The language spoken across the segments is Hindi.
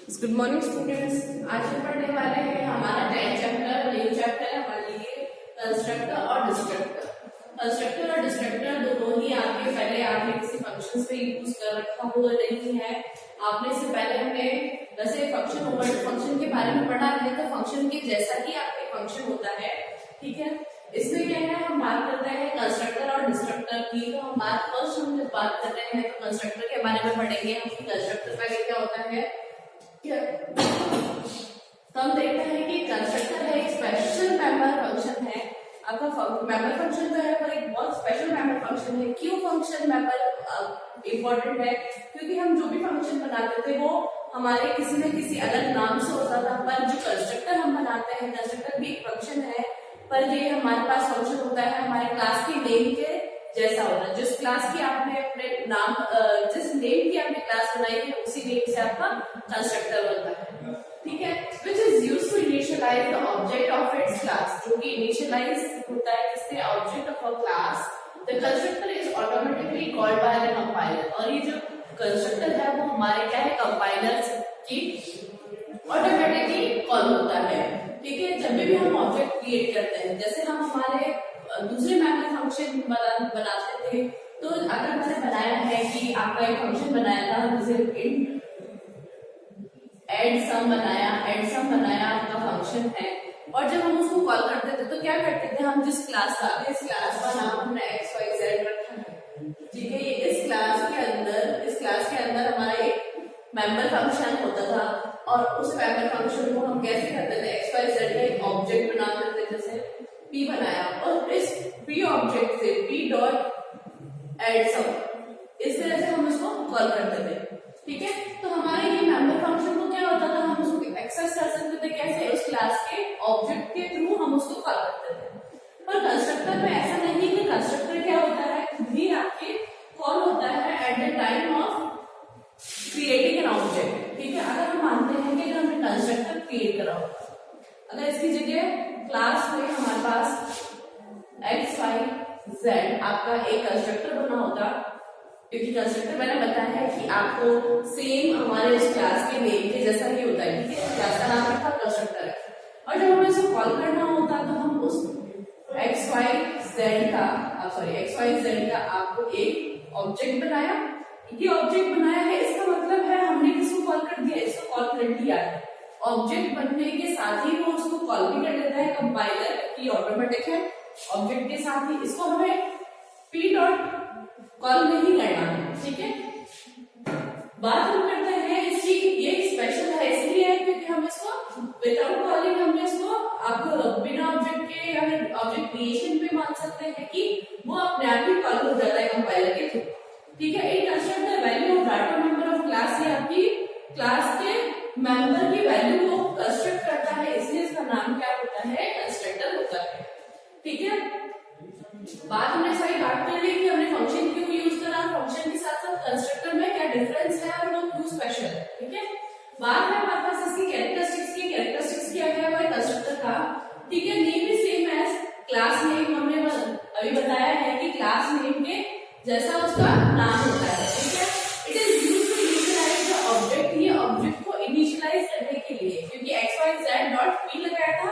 Good morning students. आज हम पढ़ने वाले हैं हमारा 10th चैप्टर, न्यू चैप्टर है हमारे लिए कंस्ट्रक्टर और डिस्ट्रक्टर। कंस्ट्रक्टर और डिस्ट्रक्टर दोनों ही आपके पहले आपने किसी फंक्शन पे यूज कर रखा हुआ नहीं है। आपने इससे पहले हमने वैसे फंक्शन ओवर फंक्शन के बारे में पढ़ा है, तो फंक्शन के जैसा ही आपके फंक्शन होता है, ठीक है। इसमें क्या है, हम बात करते हैं कंस्ट्रक्टर और डिस्ट्रक्टर की। तो हम जब बात कर रहे हैं तो कंस्ट्रक्टर के बारे में पढ़ेंगे हम कि कंस्ट्रक्टर पहले क्या होता है। तो हम देखते हैं कि कंस्ट्रक्टर है एक स्पेशल मेंबर फंक्शन है। आपका मेंबर फंक्शन जो है वो एक बहुत स्पेशल मेंबर फंक्शन है। क्यों फंक्शन मेंबर इम्पोर्टेंट है? क्योंकि हम जो भी फंक्शन बनाते थे वो हमारे किसी न किसी अलग नाम से होता था, पर जो कंस्ट्रक्टर हम बनाते हैं, कंस्ट्रक्टर भी एक फंक्शन है, पर ये हमारे पास फंक्शन होता है हमारे क्लास के नेम के जैसा होता है। जिस क्लास की आपने अपने नाम जिस नेम की आपने क्लास बनाई है उसी नेम से आपका कंस्ट्रक्टर बनता है, ठीक है। Which is used to initialize the object of its class, जो कि इनिशियलाइज होता है किससे, object of a class. The constructor is automatically called by the compiler, और ये जो कंस्ट्रक्टर है वो हमारे क्या है, कंपाइलर की ऑटोमेटिकली कॉल होता है, ठीक है। जब भी हम ऑब्जेक्ट क्रिएट करते हैं, जैसे हम हमारे दूसरे मेंबर फंक्शन बनाते थे, तो अगर मैंने बनाया है कि आपका एक फंक्शन बनाया था जैसे इंट एड सम बनाया आपका फंक्शन है, और जब हम उसको कॉल करते थे तो क्या करते थे, हम जिस क्लास का नाम हमने एक्स वाई जेड रखा है, ठीक है। ये इस क्लास के अंदर हमारा एक मेंबर फंक्शन होता था, और उस मेंबर फंक्शन को हम कैसे करते थे, एक्स वाई जेड का एक ऑब्जेक्ट बनाते थे, जैसे पी बनाया, और इस पी ऑब्जेक्ट से पी डॉट एड सम, इस तरह से हम इसको कॉल करते थे, ठीक है। तो हमारे ये मेंबर फंक्शन को क्या होता था, हम उसको एक्सेस कर सकते थे कैसे, उस क्लास के ऑब्जेक्ट के थ्रू हम उसको कॉल करते थे। पर कंस्ट्रक्टर में ऐसा नहीं है कि कंस्ट्रक्टर क्या होता है, खुद ही आपके कॉल होता है at the time of creating an object, ठीक है। अगर हम मानते हैं कि हमने कंस्ट्रक्टर क्रिएट करा होगा, अगर इसकी जगह क्लास में हमारे पास एक्स वाई जेड आपका एक कंस्ट्रक्टर बना होता, क्योंकि कंस्ट्रक्टर मैंने बताया है कि आपको सेम हमारे उस क्लास के नेम के जैसा ही होता है, ठीक है। क्लास का नाम रखा कंस्ट्रक्टर है, और जब हमें इसको कॉल करना होता तो हम उस एक्स वाई जेड का आपको एक ऑब्जेक्ट बनाया, ये ऑब्जेक्ट बनाया है, इसका मतलब है हमने किसको कॉल कर दिया, इसको कॉल कर दिया है। ऑब्जेक्ट बनने के साथ ही वो उसको कॉल भी कर देता है, कंपाइलर की ऑटोमेटिक है, ऑब्जेक्ट के साथ ही इसको हमें पी डॉट कॉल नहीं करना है, ठीक है। बात हम करते हैं इसकी, ये स्पेशल है इसलिए क्योंकि हम इसको विदाउट कॉलिंग हमने इसको आपको बिना ऑब्जेक्ट के या फिर ऑब्जेक्ट क्रिएशन पे मान सकते हैं कि वो अपने आप ही कॉल हो जाता है कंपाइलर के थ्रू, ठीक है। It construct the value of data member of class, ये आपकी क्लास के मेंबर की वैल्यू को कंस्ट्रक्ट करता है, इसलिए इसका नाम क्या होता है, कंस्ट्रक्टर होता है, ठीक है। बात हमने सारी बात कर ली कि हमने फंक्शन क्यों यूज करा, फंक्शन के साथ साथ कंस्ट्रक्टर में क्या डिफरेंस है और वो क्यों स्पेशल है, ठीक है। बात है हमारे पास इसकी कैरेक्टरिस्टिक्स क्या है हमारे कंस्ट्रक्टर का, ठीक है। Name is same as class name, हमने अभी बताया है कि क्लास नेम के जैसा उसका नाम होता है, ठीक है। It is used to initialize the object, ये ऑब्जेक्ट को इनिशियलाइज करने के लिए, क्योंकि X Y Z dot P लगाया था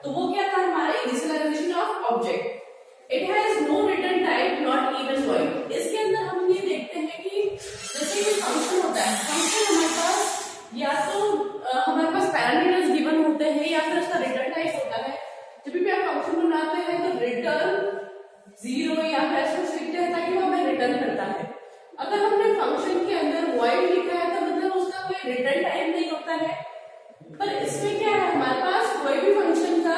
तो वो क्या था, हमारा initialization of object. It has no return type, not even void. इसके अंदर हम ये देखते हैं कि जैसे ये फंक्शन होता है, फंक्शन हमारे पास या तो हमारे पास पैरामीटर्स गिवन होते हैं या फिर उसका रिटर्न टाइप होता है। जब भी आप फंक्शन बनाते हैं तो रिटर्न 0 या फिर ऐसा कुछ लिखते हैं ताकि वो हमें रिटर्न करता है। अगर हमने फंक्शन के अंदर वॉइड लिखा है तो मतलब उसका कोई रिटर्न टाइप नहीं होता है। पर इसमें क्या है, हमारे पास कोई भी फंक्शन का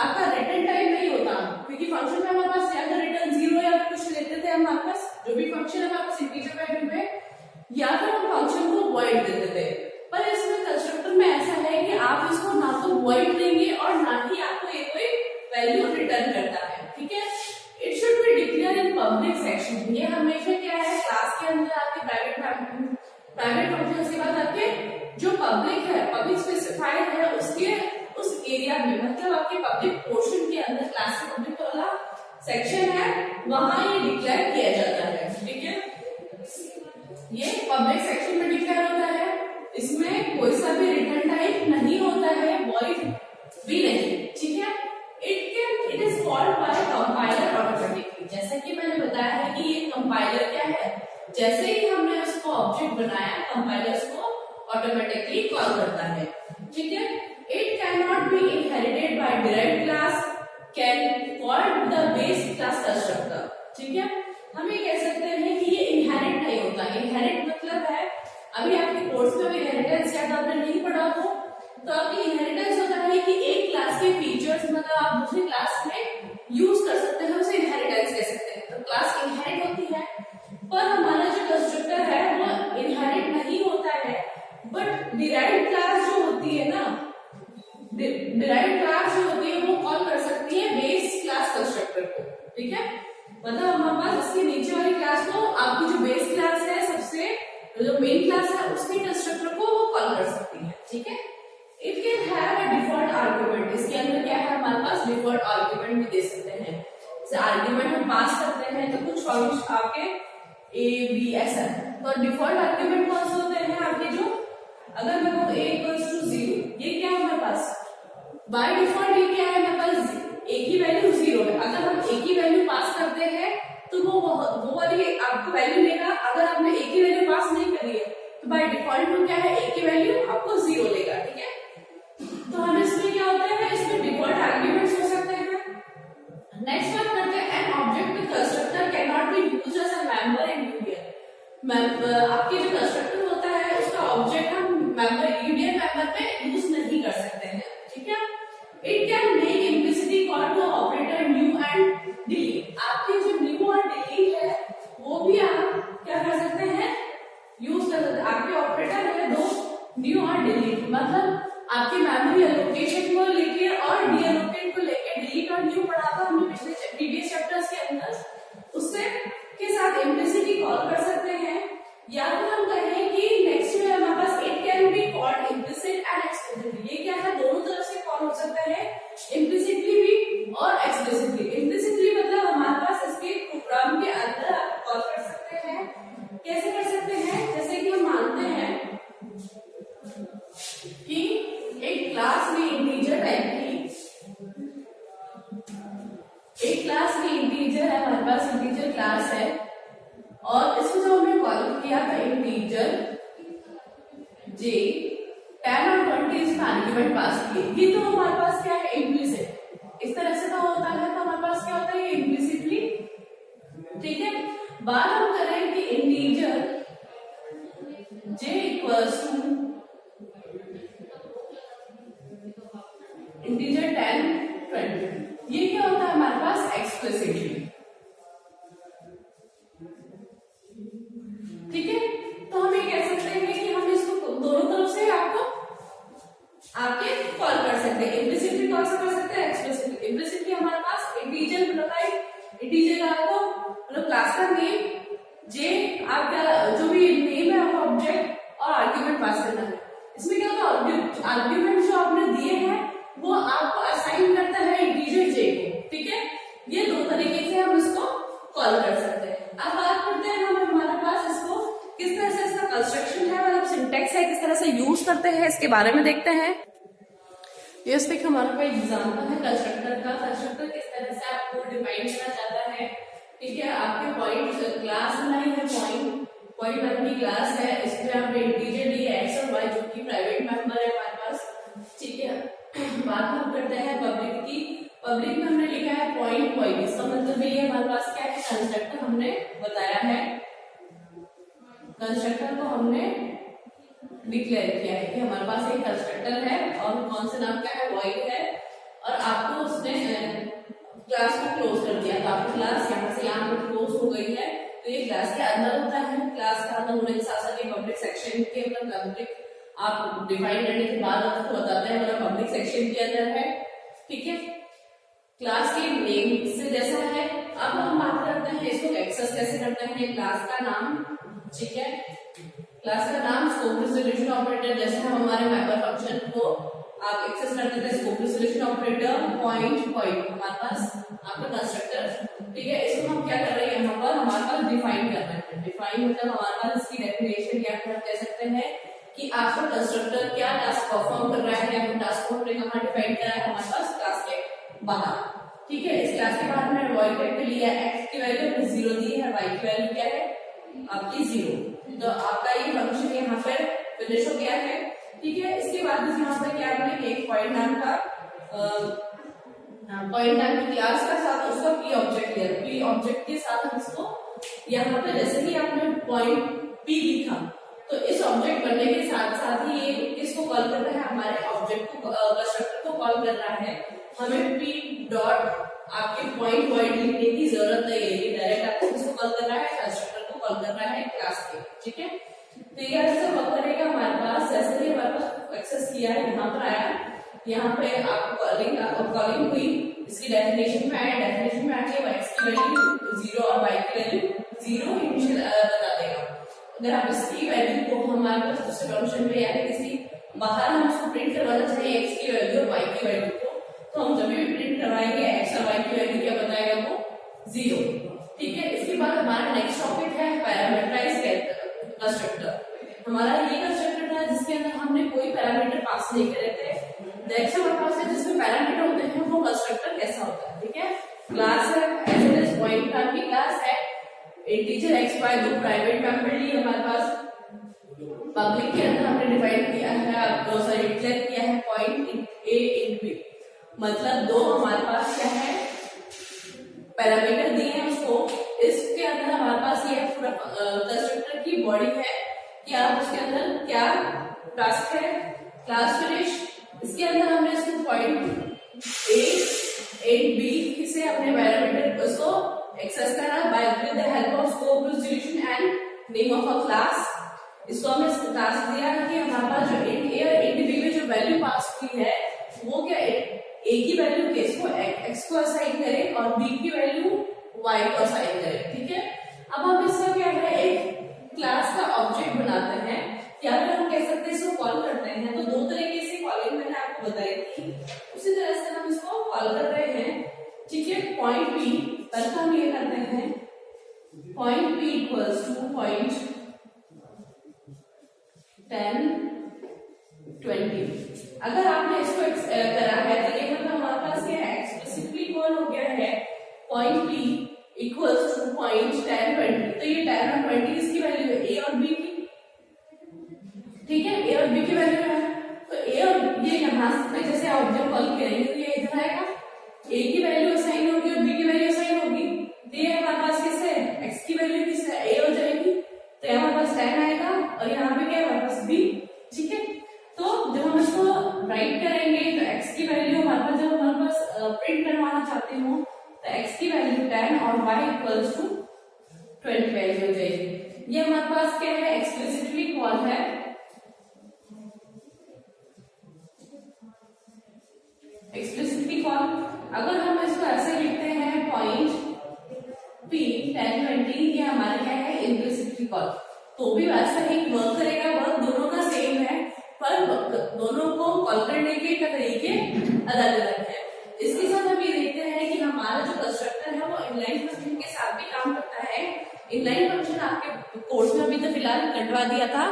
आपका रिटर्न टाइप नहीं होता, क्योंकि फंक्शन में हमारे पास या तो रिटर्न 0 या फिर कुछ लेते थे हमारे पास, जो भी फंक्शन है हमारे पास इंटीजर वैल्यू में, या फिर हम फंक्शन को वॉइड देते थे। पर इसमें कंस्ट्रक्टर में ऐसा है कि आप इसको ना तो वॉइड देंगे और ना ही आपको ये कोई वैल्यू रिटर्न करता है, ठीक है। It should be declare in public section, ये हमेशा क्या है, क्लास के अंदर आपके प्राइवेट फंक्शन के बाद आपके जो पब्लिक है, पब्लिक स्पेसिफाइड है, उसके उस एरिया में, मतलब आपके पब्लिक पोर्शन के अंदर, क्लास के पब्लिक वाला सेक्शन है, वहां ये डिक्लेयर किया जाता है, ठीक है। ये पब्लिक सेक्शन में डिक्लेयर होता है, इसमें कोई सा भी जैसे ही हमने उसको ऑब्जेक्ट बनाया, कंपाइलर उसको ऑटोमेटिकली कॉल करता है। ठीक है, it can not B inherited by derived class can called the base class constructor. ठीक है, हम ये कह सकते हैं कि ये इनहेरिट नहीं होता। इनहेरिट मतलब है, अभी आपके कोर्स में इनहेरिटेंस शायद आपने नहीं पढ़ा हो, तो आपकी इनहेरिटेंस होता है कि एक क्लास के फीचर्स मतलब आप दूसरी क्लास में यूज कर सकते हैं, उसे इनहेरिटेंस कह सकते हैं। तो क्लास इनहेरिट होती है, पर हमारा जो कंस्ट्रक्टर है वो इनहेरिट नहीं होता है। बट डिराइव्ड क्लास जो होती है ना, डिराइव्ड क्लास जो होती है वो कॉल कर सकती है बेस क्लास कंस्ट्रक्टर को। ठीक है, मतलब हमारे पास इसके नीचे वाली क्लास को, आपकी जो बेस क्लास है, सबसे जो मेन क्लास है, उसके कंस्ट्रक्टर को वो कॉल कर सकती है। ठीक है, it can have a default argument. इसके अंदर क्या है, हमारे पास डिफॉल्ट आर्गुमेंट भी दे सकते हैं। जैसे आर्गुमेंट हम पास करते हैं तो कुछ फंक्शन आपके ए बी ऐसा, तो डिफॉल्ट आर्गुमेंट कौन से होते हैं आपके, जो अगर मैं कहूँ a इक्वल्स टू 0, ये क्या है हमारे पास, बाय डिफॉल्ट ये क्या है हमारे पास, a की वैल्यू 0 है। अगर हम a की वैल्यू पास करते हैं तो वो वाली आपको वैल्यू लेगा। अगर आपने a की वैल्यू पास नहीं करी है तो बाय डिफॉल्ट वो क्या है, a की वैल्यू आपको 0 लेगा। ठीक है, तो हम इसमें क्या होता है, इसमें डिफॉल्ट आर्ग्यूमेंट्स हो सकते हैं। नेक्स्ट बात करते हैं, an object constructor can not be used as a member in union. आपके जो कंस्ट्रक्टर होता है उसका ऑब्जेक्ट हम मेंबर यूनियन मेंबर पे यूज नहीं कर सकते हैं। ठीक है, it can make implicitly call to operator new and delete. आपके जो न्यू और डिलीट है वो भी आप क्या कर सकते हैं, यूज कर सकते हैं। आपके ऑपरेटर है दो, न्यू और डिलीट, मतलब आपकी मेमोरी एलोकेशन को लेके और डीएलोकेट को लेके डिलीट और न्यू पढ़ा था हमने पिछले प्रीवियस चैप्टर्स के अंदर, उससे के साथ इम्प्लिसिटली कॉल कर सकते हैं। या फिर हम कहें कि नेक्स्ट में हमारे पास it can be called implicit and explicitly. ये क्या है, दोनों तरफ से कॉल हो सकता है, इम्प्लिसिटली भी और एक्सप्लिसिटली। इम्प्लिसिटली मतलब हमारे पास इसके प्रोग्राम के अंदर आप कॉल कर सकते हैं। कैसे कर सकते हैं, जैसे कि हम मानते हैं कि एक क्लास में इंटीजर टाइप की, एक क्लास में इंटीजर है, हमारे पास इंटीजर क्लास है और इसको जो हमने कॉल किया था इंटीजर j 10 और 20 इसमें आर्गुमेंट पास किए, ये तो हमारे पास क्या है, इम्प्लिसिट। इस तरह से तो होता है, तो हमारे पास क्या होता है, ये इम्प्लिसिटली। ठीक है, बात हम करें कि integer j equals to integer 10 20, ये क्या होता है हमारे पास, एक्सप्लिसिटली। ठीक है, तो हम ये कह सकते हैं कि हम इसको दोनों तरफ से आपको आपके कॉल कर सकते हैं। इम्प्लिसिटली कॉल कर सकते हैं, एक्सप्लिसिटली। इम्प्लिसिटली हमारे पास इंटीजर मतलब इंटीजर आपको मतलब क्लास का नेम जे, आपका जो भी नेम है वो ऑब्जेक्ट और आर्ग्यूमेंट पास करना है। इसमें क्या होता है, आर्ग्यूमेंट जो आपने दिए हैं वो आपको असाइन करता है इंटीजर जे को। ठीक है, ये दो तरीके से हम इसको कॉल कर सकते हैं। अब बात करते हैं हम हमारे पास इसको किस तरह से इसका कंस्ट्रक्शन है, मतलब सिंटेक्स है, किस तरह से यूज करते हैं, इसके बारे में देखते हैं। ये इसमें हमारा कोई एग्जांपल है कंस्ट्रक्टर का। कंस्ट्रक्टर किस तरह से आपको डिफाइन करना चाहता है। ठीक है, आपके पॉइंट क्लास बनाई है, पॉइंट अपनी क्लास है, इसमें आपने इंटीजर दी है एक्स और वाई जो कि प्राइवेट मेंबर है हमारे पास। ठीक है, बात हम करते हैं पब्लिक की। पब्लिक में हमने लिखा है पॉइंट पॉइंट, इसका मतलब ये हमारे पास क्या है, कंस्ट्रक्टर हमने बताया है, कंस्ट्रक्टर को हमने डिक्लेयर किया है कि हमारे पास एक कंस्ट्रक्टर है और कौन से नाम का है, वॉइड है, और आपको उसने क्लास को क्लोज कर दिया। तो आपकी क्लास यहाँ से यहाँ पर क्लोज हो गई है, तो ये क्लास के अंदर होता है। क्लास का अंदर होने के साथ साथ ये पब्लिक सेक्शन के मतलब पब्लिक आप डिफाइन करने के बाद आपको बताते हैं मतलब पब्लिक सेक्शन के अंदर है। ठीक है, क्लास के नेम से जैसा है। अब हम बात करते हैं इसको एक्सेस कैसे करते हैं। क्लास का नाम, ठीक है, क्लास का नाम स्कोप रिजोल्यूशन ऑपरेटर, जैसे हम हमारे मेंबर फंक्शन को आप एक्सेस करते थे, scope resolution operator point point हमारे पास आपका कंस्ट्रक्टर। ठीक है, इसको हम क्या कर रहे हैं, यहाँ पर हमारे पास डिफाइन कर रहे हैं। डिफाइन मतलब हमारे पास इसकी डेफिनेशन क्या कह सकते हैं कि आपका कंस्ट्रक्टर क्या टास्क परफॉर्म कर रहा है, या टास्क को हमने कहाँ डिफाइन करा है, हमारे पास क्लास के बाहर। ठीक है, इस क्लास के बाहर मैंने वॉइड वेक्टर लिया है, एक्स की वैल्यू हमने 0 दी है, वाई की वैल्यू क्या है आपकी 0। तो आपका ये फंक्शन यहाँ पे फिनिश हो गया है। ठीक है, इसके बाद यहाँ पे क्या आपने एक पॉइंट नाम का क्लास का साथ उसका पी ऑब्जेक्ट लिया। पी ऑब्जेक्ट के साथ हम इसको यहाँ पे जैसे ही आपने पॉइंट पी लिखा तो इस ऑब्जेक्ट बनने के साथ साथ ही ये किसको कॉल कर रहा है, हमारे ऑब्जेक्ट को कंस्ट्रक्टर को कॉल कर रहा है। हमें पी डॉट आपके पॉइंट लिखने की जरूरत नहीं है, ये डायरेक्ट आपको किसको कॉल कर रहा है, कंस्ट्रक्टर को कॉल कर रहा है क्लास के। ठीक है, तो ये ऐसे वर्क करेगा हमारे पास। जैसे ही हमारे पास एक्सेस किया है, यहाँ पर आया, यहाँ पे आपको कॉलिंग हुई, इसकी डेफिनेशन में आया, डेफिनेशन में आके x की वैल्यू 0 और y की वैल्यू 0 इनिशियल बता देगा। अगर आप इसकी वैल्यू को हमारे पास दूसरे फंक्शन में या किसी बाहर हम उसको प्रिंट करवाना चाहिए x की वैल्यू और y की वैल्यू को, तो हम जब भी प्रिंट करवाएंगे x और y की वैल्यू क्या बताएगा वो 0। ठीक है, इसके बाद हमारा नेक्स्ट टॉपिक है पैरामीटराइज्ड कंस्ट्रक्टर। हमारा ये कंस्ट्रक्टर था जिसके अंदर हमने कोई पैरामीटर पास नहीं करे थे। नेक्स्ट हमारे पास है जिसमें पैरामीटर होते हैं, वो कंस्ट्रक्टर कैसा होता है। ठीक है, क्लास है, as well as point type की क्लास है, इंटीजर x y दो प्राइवेट मेंबर लिए हमारे पास। पब्लिक के अंदर हमने डिफाइन किया है, डिक्लेयर किया है पॉइंट a इन b, मतलब दो हमारे पास क्या है पैरामीटर दिए हैं उसको। इसके अंदर हमारे पास ये पूरा कंस्ट्रक्टर की बॉडी है कि आप उसके अंदर क्या टास्क है, क्लास फिनिश। इसके अंदर हमने इसको पॉइंट a एंड b से अपने पैरामीटर उसको एक्सेस करा by with the help of scope resolution and name of a class. इसको हमने टास्क दिया है कि हमारे पास जो int a और int b में जो वैल्यू पास हुई है वो क्या a की वैल्यू x को असाइन करें और b की वैल्यू y को असाइन करें। ठीक है, अब हम इसका क्या है एक क्लास का ऑब्जेक्ट बनाते हैं, या फिर हम कह सकते हैं इसको कॉल करते हैं। तो दो तरीके से कॉलिंग मैंने आपको बताई थी, उसी तरह से हम इसको कॉल कर रहे हैं। ठीक है, पॉइंट p पर हम ये करते हैं point p equals two point 10 20। अगर आपने इसको करा है तो ये मतलब हमारे पास क्या है एक्सप्लिसिटली कॉल हो गया है point p equals two point 10 20। तो ये 10 और 20 इसकी वैल्यू है a और b की। ठीक है, a और b की वैल्यू है, तो a और ये यहाँ पे जैसे ऑब्जेक्ट कॉल करेंगे तो ये इधर आएगा, a की वैल्यू असाइन होगी और b की वैल्यू असाइन होगी। तो ये हमारे पास किससे x की वैल्यू किससे a हो जाएगी, तो यहाँ हमारे पास 10 आएगा और यहाँ पे क्या है हमारे पास b। ठीक है, तो जब हम इसको राइट करेंगे तो x की वैल्यू हमारे पास जब हमारे पास प्रिंट करवाना चाहते हो तो x की वैल्यू 10 और y इक्वल्स टू 20 वैल्यू हो जाएगी। ये हमारे पास क्या है एक्सप्लिसिटली कॉल है। एक्सप्लिसिटली कॉल अगर हम इसको ऐसे लिखते हैं पॉइंट p 10 20, ये हमारा क्या है इम्प्लिसिटली कॉल, तो भी वैसा ही वर्क करेगा। वर्क दोनों का सेम है पर दोनों को कॉल करने के तरीके अलग अलग है। इसके साथ हम ये देखते हैं कि हमारा जो कंस्ट्रक्टर है वो इनलाइन फंक्शन के साथ भी काम करता है। इनलाइन फंक्शन आपके कोर्स में अभी तो फिलहाल कटवा दिया था,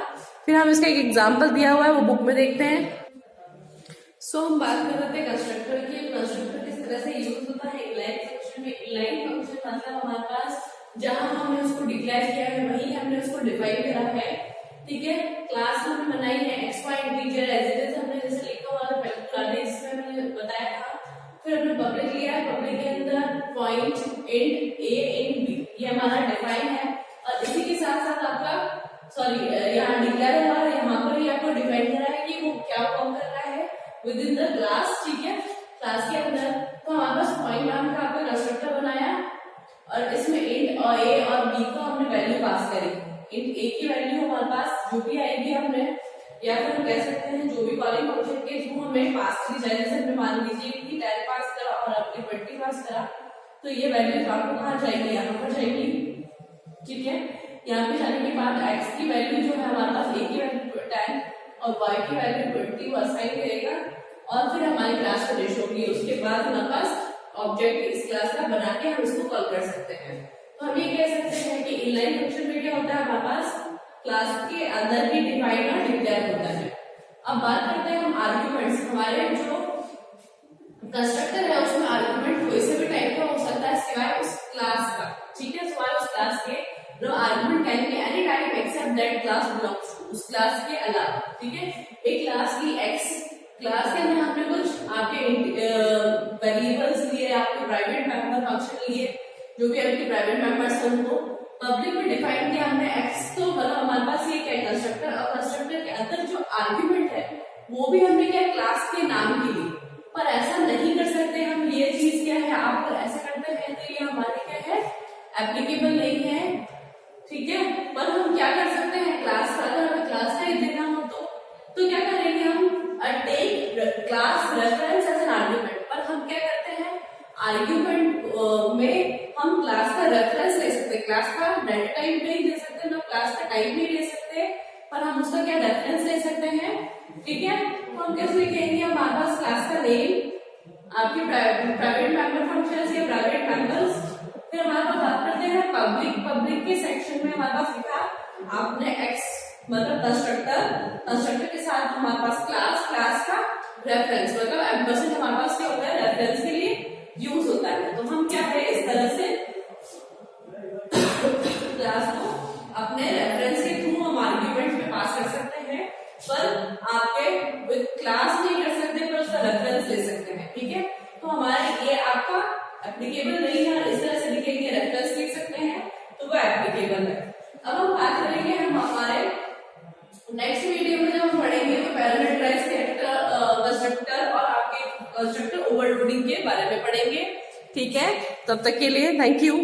फिर हम इसका एक एग्जाम्पल दिया हुआ है वो बुक में देखते हैं। सो हम बात कर रहे थे कंस्ट्रक्टर की। कंस्ट्रक्टर किस तरह से यूज होता है इनलाइन फंक्शन में। इनलाइन फंक्शन मतलब हमारे पास जहां हमने उसको डिक्लेयर किया है वही हमने उसको डिफाइन करा है। ठीक है, क्लास हमने बनाई है X Y integer as it is हमने जैसे लिखा हुआ था पुराने जिसमें हमने बताया था। फिर हमने पब्लिक लिया है, पब्लिक के अंदर point int a int b ये हमारा डिफाइन है। और इसी के साथ साथ आपका सॉरी यहाँ डिक्लेयर हुआ है, यहाँ पर ही आपको डिफाइन करा है कि वो क्या काम कर रहा है विद इन द क्लास। ठीक है, क्लास के अंदर तो हमारे पास पॉइंट नाम का आपका कंस्ट्रक्टर बनाया और इसमें इंट और a और b को हमने वैल्यू पास करी। इंट a की वैल्यू हमारे पास जो भी आएगी हमने, या फिर हम कह सकते हैं जो भी कॉलिंग फंक्शन के थ्रू हमें पास करी जाए, जैसे हमने मान लीजिए कि 10 पास करा और आपने 20 पास करा, तो ये वैल्यू आपको कहाँ जाएगी, यहाँ पर जाएगी। ठीक है, यहाँ पे जाने के बाद x की वैल्यू जो है हमारे पास a की वैल्यू 10 और y की वैल्यू 20 को असाइन करेगा और फिर हमारी क्लास फिनिश होगी। उसके बाद हमारे पास ऑब्जेक्ट इस क्लास का बना के हम इसको कॉल कर सकते हैं। तो हम ये कह सकते हैं कि इनलाइन फंक्शन में क्या होता है हमारे पास क्लास के अंदर ही डिफाइन और डिक्लेयर होता है। अब बात करते हैं हम आर्ग्यूमेंट्स। हमारे जो कंस्ट्रक्टर है उसमें आर्ग्यूमेंट कोई से भी टाइप का हो सकता है सिवाय उस क्लास का। ठीक है, सिवाय उस क्लास के जो argument can be that class belongs to, उस क्लास के अलावा, ठीक है। एक क्लास की एक्स क्लास के अंदर हमने कुछ आपके वेरिएबल्स लिए, आपके प्राइवेट मेंबर फंक्शन लिए, जो भी आपके प्राइवेट मेंबर्स हैं उनको पब्लिक में डिफाइन किया हमने एक्स। तो मतलब हमारे पास ये क्या कंस्ट्रक्टर, और कंस्ट्रक्टर के अंदर जो आर्ग्यूमेंट है वो भी हमने क्या क्लास के नाम के लिए। पर ऐसा नहीं कर सकते हम, ये चीज क्या है, आप अगर ऐसा करते हैं तो ये हमारे क्या है एप्लीकेबल नहीं है, ठीक है। पर हम क्या कर सकते हैं, क्लास का अगर हमें क्लास टाइप देना हो तो क्या करेंगे हम, take class reference as an argument. पर हम क्या करते हैं आर्ग्यूमेंट में हम क्लास का रेफरेंस ले सकते हैं, क्लास का डाटा टाइप नहीं ले सकते, ना क्लास का टाइप नहीं ले सकते, पर हम उसका क्या रेफरेंस ले सकते हैं, ठीक है। तो हम कैसे लिखेंगे, हमारे पास क्लास का नेम, आपके प्राइवेट मेंबर फंक्शंस या प्राइवेट मेंबर्स, फिर हमारे पास बात करते हैं पब्लिक के सेक्शन में हमारे पास लिखा आपने एक्स मतलब कंस्ट्रक्टर के साथ हमारे पास क्लास का रेफरेंस, मतलब एम्परसेंड हमारे पास क्या होता है रेफरेंस के लिए यूज होता है। तो हम क्या है इस तरह से क्लास को अपने रेफरेंस के थ्रू हम आर्ग्यूमेंट में पास कर सकते हैं, पर आपके क्लास नहीं कर सकते, पर उसका रेफरेंस ले सकते हैं, ठीक है। तो हमारे ये आपका एप्लीकेबल नहीं है, इस तरह से लिखेंगे रेफरेंस लिख सकते हैं तो वो एप्लीकेबल है। अब हम बात करेंगे हम हमारे नेक्स्ट वीडियो में जब हम पढ़ेंगे तो पैरामीटराइज्ड कंस्ट्रक्टर और आपके कंस्ट्रक्टर ओवरलोडिंग के बारे में पढ़ेंगे, ठीक है। तब तक के लिए थैंक यू।